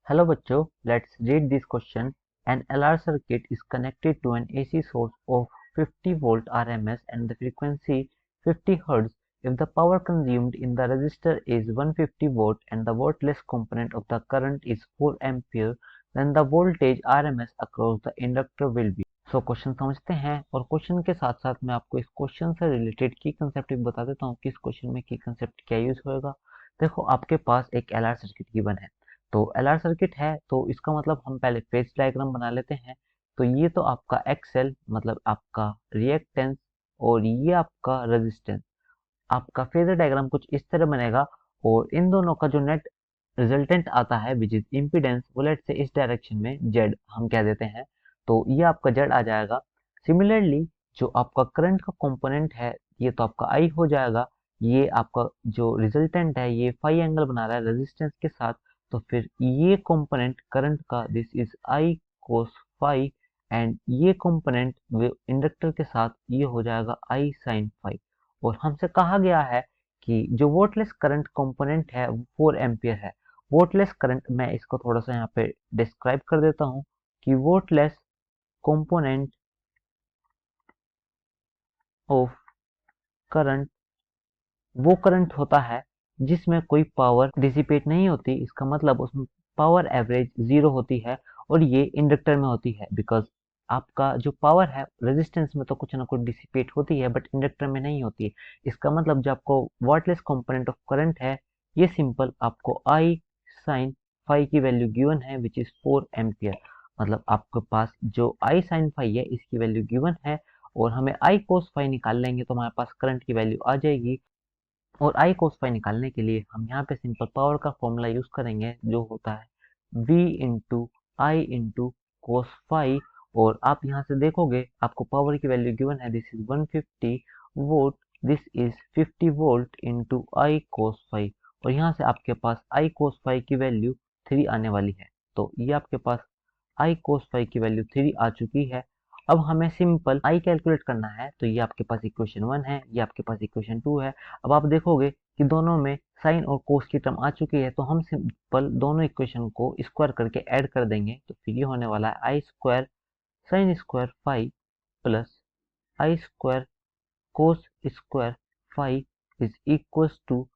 Hello bachcho, let's read this question. An LR circuit is connected to an AC source of 50 volt RMS and the frequency 50 Hz. If the power consumed in the resistor is 150 watt and the voltless component of the current is 4 ampere, then the voltage RMS across the inductor will be. So question समझते हैं और question के साथ साथ मैं आपको इस question से रिलेटेड की कंसेप्ट भी बता देता हूँ कि इस क्वेश्चन में की कंसेप्ट क्या यूज होगा। देखो आपके पास एक एलआर सर्किट गिवन है, तो एलआर सर्किट है तो इसका मतलब हम पहले फेज डायग्राम बना लेते हैं। तो ये तो आपका एक्सएल मतलब आपका रिएक्टेंस और ये आपका रेजिस्टेंस। आपका फेजर डायग्राम कुछ इस तरह बनेगा और इन दोनों का जो नेट रिजल्टेंट आता है विच इज इम्पीडेंस वो लेट से इस डायरेक्शन में जेड हम कह देते हैं, तो ये आपका जेड आ जाएगा। सिमिलरली जो आपका करंट का कंपोनेंट है ये तो आपका आई हो जाएगा। ये आपका जो रिजल्टेंट है ये फाई एंगल बना रहा है रेजिस्टेंस के साथ, तो फिर ये कंपोनेंट करंट का this is I cos phi and ये कंपोनेंट इंडक्टर के साथ ये हो जाएगा आई साइन फाई। और हमसे कहा गया है कि जो वोटलेस करंट कंपोनेंट है वो 4 एम्पियर है। वोटलेस करंट मैं इसको थोड़ा सा यहाँ पे डिस्क्राइब कर देता हूँ कि वोटलेस कंपोनेंट ऑफ करंट वो करंट होता है जिसमें कोई पावर डिसिपेट नहीं होती। इसका मतलब उसमें पावर एवरेज जीरो होती है और ये इंडक्टर में होती है बिकॉज आपका जो पावर है रेजिस्टेंस में तो कुछ ना कुछ डिसिपेट होती है बट इंडक्टर में नहीं होती है। इसका मतलब जो आपको वॉटलेस कंपोनेंट ऑफ करंट है ये सिंपल आपको आई साइन फाई की वैल्यू गिवन है विच इज 4 एम्पियर। मतलब आपके पास जो आई साइन फाई है इसकी वैल्यू गिवन है और हमें आई कोस फाई निकाल लेंगे तो हमारे पास करंट की वैल्यू आ जाएगी। और आई कोस फाई निकालने के लिए हम यहाँ पे सिंपल पावर का फॉर्मूला यूज करेंगे जो होता है V into I into cos phi. और आप यहाँ से देखोगे आपको पावर की वैल्यू गिवन है this is 150 volt, this is 50 volt into I cos phi. और यहाँ से आपके पास आई कोस फाई की वैल्यू 3 आने वाली है। तो ये आपके पास आई कोस फाई की वैल्यू 3 आ चुकी है। अब हमें सिंपल आई कैलकुलेट करना है, तो ये आपके पास इक्वेशन 1 है, ये आपके पास इक्वेशन 2 है। अब आप देखोगे कि दोनों में साइन और कोस की टर्म आ चुकी है, तो हम सिंपल दोनों इक्वेशन को स्क्वायर करके ऐड कर देंगे। तो फिर ये होने वाला है I square sine square five plus I square cos square five is equal to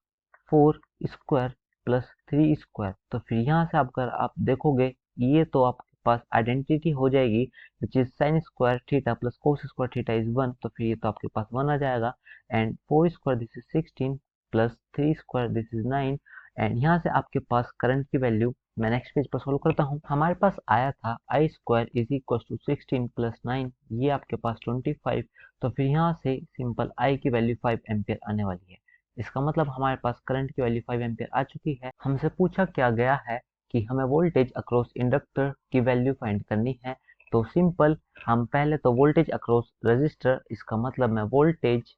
4 square plus 3 square. तो फिर यहाँ से अगर आप देखोगे ये तो आपके पास आइडेंटिटी हो जाएगी which is sine square theta plus cos square theta is 1। तो फिर ये तो आपके पास 1 आ जाएगा and 4 square this is 16 plus 3 square this is 9। And यहाँ से आपके पास करंट की वैल्यू मैं नेक्स्ट पेज पर सोल्व करता हूँ। हमारे पास आया था I square is equal to 16 plus 9, ये आपके पास 25। तो फिर यहाँ से सिंपल आई की वैल्यू 5 एम्पियर आने वाली है। इसका मतलब हमारे पास करंट की वैल्यू 5 एम्पियर आ चुकी है। हमसे पूछा क्या गया है कि हमें वोल्टेज अक्रॉस इंडक्टर की वैल्यू फाइंड करनी है। तो सिंपल हम पहले तो वोल्टेज अक्रॉस रेजिस्टर, इसका मतलब मैं वोल्टेज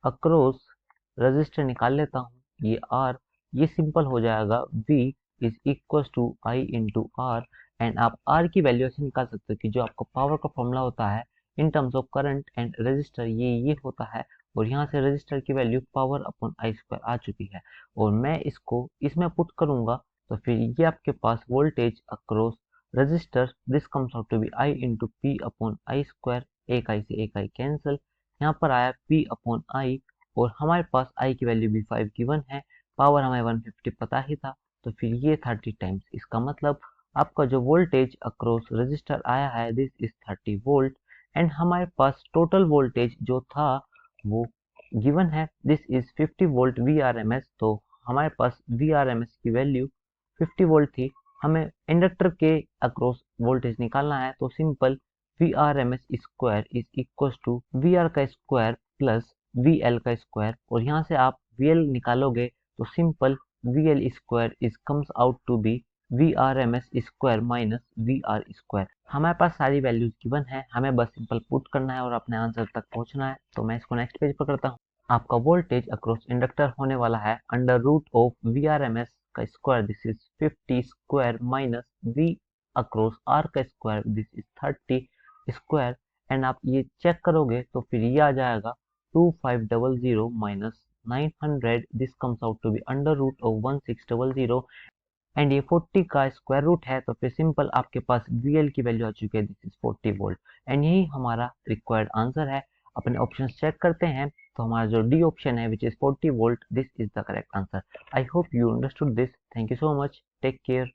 अक्रॉस रेजिस्टर निकाल लेता हूँ। ये आर, ये सिंपल हो जाएगा V is equal to I into R. And आप आर की वैल्यू ऐसे निकाल सकते हो कि जो आपको पावर का फॉर्मूला होता है in terms of current and resistor ये होता है। और यहाँ से रेजिस्टर की value power upon I square आ चुकी है और मैं इसको इसमें पुट करूंगा। तो फिर ये आपके पास voltage across resistor this comes out to be I into P upon I square. एक आई से एक आई कैंसिल, यहाँ पर आया पी अपॉन आई और हमारे पास आई की वैल्यू भी 5 गिवन है, पावर हमें 150 पता ही था। तो फिर ये 30 टाइम्स, इसका मतलब आपका जो वोल्टेज अक्रॉस रेजिस्टर आया है दिस इज 30 वोल्ट। एंड हमारे पास टोटल वोल्टेज जो था वो गिवन है this is 50 volt V R M S. तो हमारे पास वी आर एम एस की वैल्यू 50 वोल्ट थी। हमें इंडक्टर के अक्रॉस वोल्टेज निकालना है, तो simple V R M S square is equal to V R का स्क्वायर प्लस वी एल का स्क्वायर। और यहाँ से आप वी एल निकालोगे तो simple V L square is comes out to be V R M S square minus V R square. हमारे पास सारी वैल्यूज गिवन है, हमें बस सिंपल पुट करना है और अपने आंसर तक पहुंचना है। तो मैं इसको नेक्स्ट पेज पर करता हूँ। आपका वोल्टेज अक्रॉस इंडक्टर होने वाला है under root of V R M S का square this is 50 square minus V across R का square this is 30 square. And आप ये चेक करोगे तो फिर ये आ जाएगा 2500 minus 900 this comes out to be under root of 1600। And ये 40 का स्क्वायर रूट है, तो फिर सिंपल आपके पास VL की वैल्यू आ चुकी है, दिस इज 40 वोल्ट। एंड यही हमारा रिक्वायर्ड आंसर है। अपने ऑप्शन चेक करते हैं, तो हमारा जो डी ऑप्शन है which is 40 volt, this is the correct answer. I hope you understood this. Thank you so much, take care.